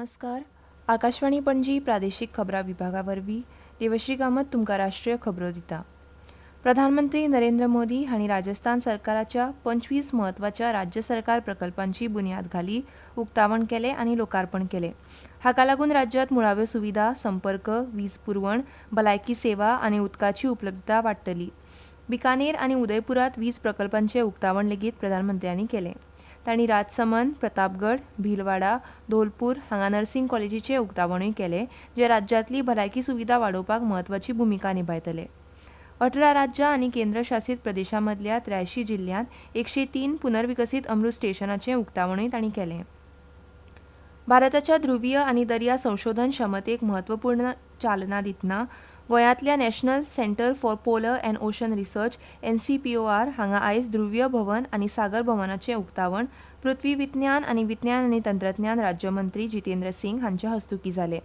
नमस्कार. आकाशवाणी पणजी प्रादेशीक खबरां विभागावरवीं देवश्री कामत तुमकां राष्ट्रीय खबरो दिता. प्रधानमंत्री नरेंद्र मोदी हांणी राजस्थान सरकाराच्या 25 म्हत्वाच्या राज्य सरकार प्रकल्पांची बुन्याद घाली, उक्तावण केलें आनी लोकार्पण केलें. हाका लागून राज्यांत मुळाव्यो सुविधा, संपर्क, वीज पुरवण, भलायकी सेवा आनी उदकाची उपलब्धता वाडटली. बिकानेर आनी उदयपुरांत वीज प्रकल्पांचें उक्तावण लेगीत प्रधानमंत्र्यांनी केलें. तांणी राजसमंद, प्रतापगड, भीलवाडा, धोलपूर हांगा नर्सिंग कॉलेजीचें उक्तावणूय केलें, जे राज्यांतली भलायकी सुविधा वाडोवपाक म्हत्वाची भुमिका निभायतले. 18 राज्यां आनी केंद्रशासीत प्रदेशां मदल्या 83 जिल्ल्यांत 103 पुनर्विकसीत अमृत स्टेशनाचें उक्तावणूय तांणी केलें. भारताच्या ध्रुवीय आनी दर्या संशोधन क्षमतेक म्हत्वपूर्ण चालना दितना गोंयांतल्या national centre for polar and ocean research NCPOR हांगा आयज ध्रुवीय भवन आनी सागर भवनाचें उक्तावण पृथ्वी विज्ञान आनी तंत्रज्ञान राज्यमंत्री जितेंद्र सिंग हांच्या हस्तुकीं जालें.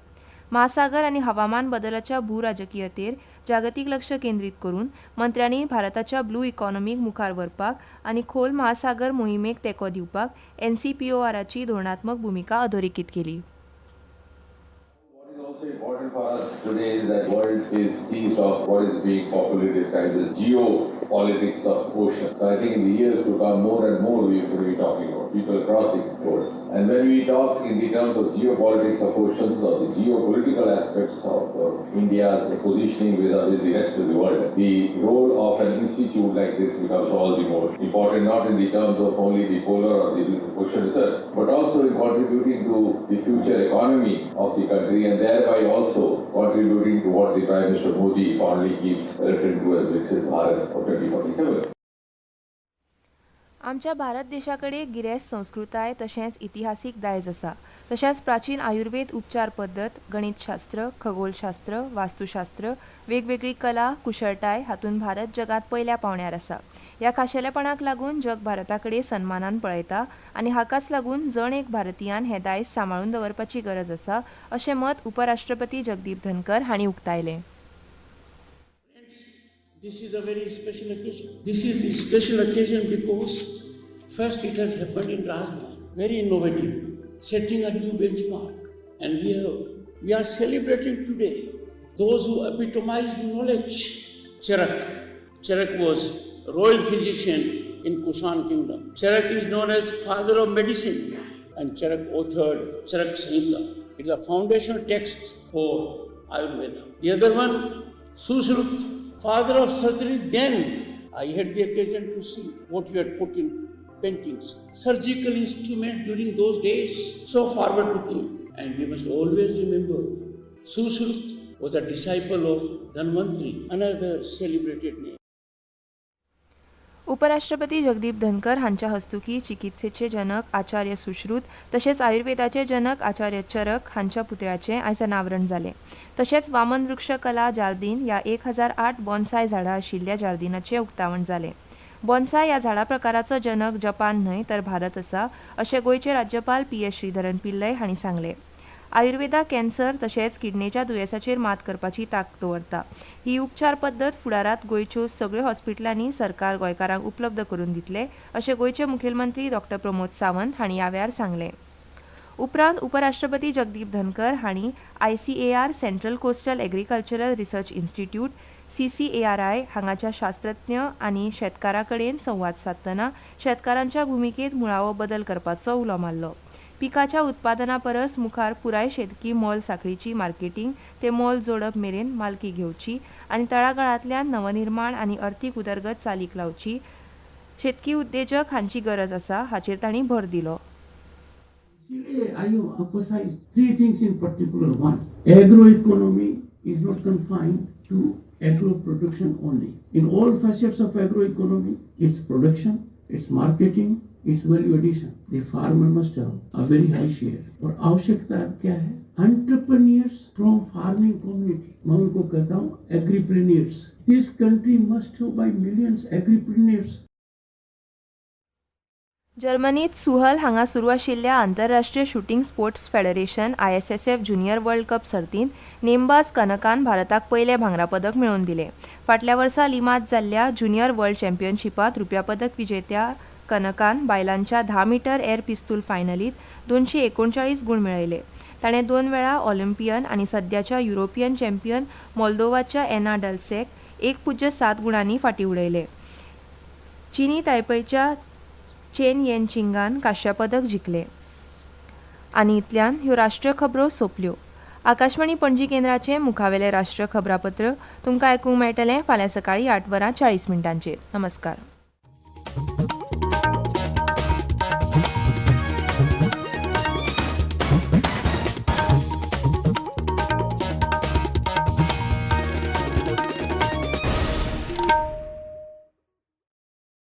महासागर आनी हवामान बदलाच्या भूराजकीयतेर जागतीक लक्ष केंद्रीत करून मंत्र्यांनी भारताच्या ब्लू इकॉनॉमीक मुखार व्हरपाक आनी खोल महासागर मोहिमेक तेंको दिवपाक NCPORची धोरणात्मक भुमिका अधोरेखीत केली. Also important for us today is that world is seized of what is being popularly described as geopolitics of ocean. So I think in the years to come, more and more we will be talking about people across the world. And when we talk in the terms of geopolitics of oceans or the geopolitical aspects of India's positioning vis-a-vis the rest of the world, the role of an institute like this becomes all the more important, not in the terms of only the polar or the ocean research, but also in contributing to the future economy of the country and thereby also contributing to what the Prime Minister Modi fondly keeps referring to as Viksit Bharat of 2047. आमच्या भारत देशा कडेन गिरेस्त संस्कृताय तशेंच इतिहासीक दायज आसा. तशेंच प्राचीन आयुर्वेद उपचार पद्दत, गणितशास्त्र, खगोलशास्त्र, वास्तुशास्त्र, वेगवेगळी कला, कुशळटाय हातूंत भारत जगात पयल्या पावंड्यार आसा. ह्या खाशेलेपणाक लागून जग भारता कडेन सन्मानान पळयता आनी हाकाच लागून जण एक भारतीयान हें दायज सांबाळून दवरपाची गरज आसा, अशें मत उपराष्ट्रपती जगदीप धनकर हांणी उक्तायलें. This is a very special occasion. This is a special occasion because first it has happened in Rajmahal, very innovative, setting a new benchmark. And we are celebrating today those who epitomized knowledge. Charak was royal physician in Kushan kingdom. Charak is known as father of medicine, and Charak authored Charak Samhita. It is a foundational text for Ayurveda. The other one, Sushruta, father of surgery. Then I had the occasion to see what you had put in paintings. Surgical instruments during those days, so forward looking. And we must always remember, Sushruta was a disciple of Dhanvantri, another celebrated name. उपराष्ट्रपती जगदीप धनकर हांच्या हस्तुकीं चिकित्सेचे जनक आचार्य सुश्रुत तशेंच आयुर्वेदाचे जनक आचार्य चरक हांच्या पुतळ्याचें आयज अनावरण जालें. तशेंच वामन वृक्ष कला जार्दीन ह्या 1008 बॉन्साय झाडां आशिल्ल्या जार्दीनाचें उक्तावण जालें. बॉन्साय ह्या झाडा प्रकाराचो जनक जपान न्हय तर भारत आसा, अशें गोंयचे राज्यपाल PS श्रीधरन पिल्लय हांणी सांगलें. आयुर्वेदा कॅन्सर तशेंच किडनीच्या दुयेंसाचेर मात करपाची तांक दवरता. ही उपचार पद्दत फुडारात गोंयच्यो सगळ्यो हॉस्पिटलांनी सरकार गोंयकारांक उपलब्ध करून दितले, अशें गोंयचे मुखेलमंत्री डॉ. प्रमोद सावंत हांणी ह्या वेळार सांगलें. उपरांत उपराष्ट्रपती जगदीप धनकर हांणी ICAR central coastal agricultural research institute CCARI हांगाच्या शास्त्रज्ञ आनी शेतकारां कडेन संवाद सादतना शेतकारांच्या भुमिकेंत मुळावो बदल करपाचो उलो मारलो. पिकाच्या उत्पादना परस मुखार पुराय शेतकी मोल साखळीची मार्केटिंग ते मोल जोडप मेरेन मालकी घेवची आनी तळागाळांतल्यान नवनिर्माण आनी अर्थीक उदरगत चालीक लावची शेतकी उद्देजक हांची गरज आसा हाचेर तांणी भर दिलो. I emphasize three things in particular. One, agroeconomy is not confined to agro production only. In all facets of agroeconomy, its production, its marketing, its value addition, the farmer must have a very high share. और आवश्यकता क्या है? Entrepreneurs from farming community. मैं उनको कहता हूँ agripreneurs. This country must have by millions agripreneurs. जर्मनीत सुहल हांगा सुरू आशिल्ल्या आंतरराष्ट्रीय shooting sports federation ISSF junior world cup सर्तींत नेमबाज कनकान भारताक पयलें भांगरा पदक मेळोवन दिलें. फाटल्या वर्सा लिमांत जाल्ल्या ज्युनियर वर्ल्ड चॅम्पियनशिपांत रुप्या पदक विजेत्या कनकान बायलांच्या 10 मीटर एअर पिस्तूल फायनलीत 239 गूण मेळयले. ताणें 2 वेळा ऑलिम्पियन आनी सद्याच्या युरोपियन चॅम्पियन मोल्दोवाच्या एना डल्सेक 1.7 गुणांनी फाटीं उडयले. चीनी तायपैच्या चेन येन चिंगान कांस्य पदक जिखले. आनी इतल्यान ह्यो राष्ट्रीय खबरो सोंपल्यो. आकाशवाणी पणजी केंद्राचें मुखावेलें राष्ट्रीय खबरापत्र तुमकां आयकूंक मेळटलें फाल्यां सकाळीं 8:40 नमस्कार.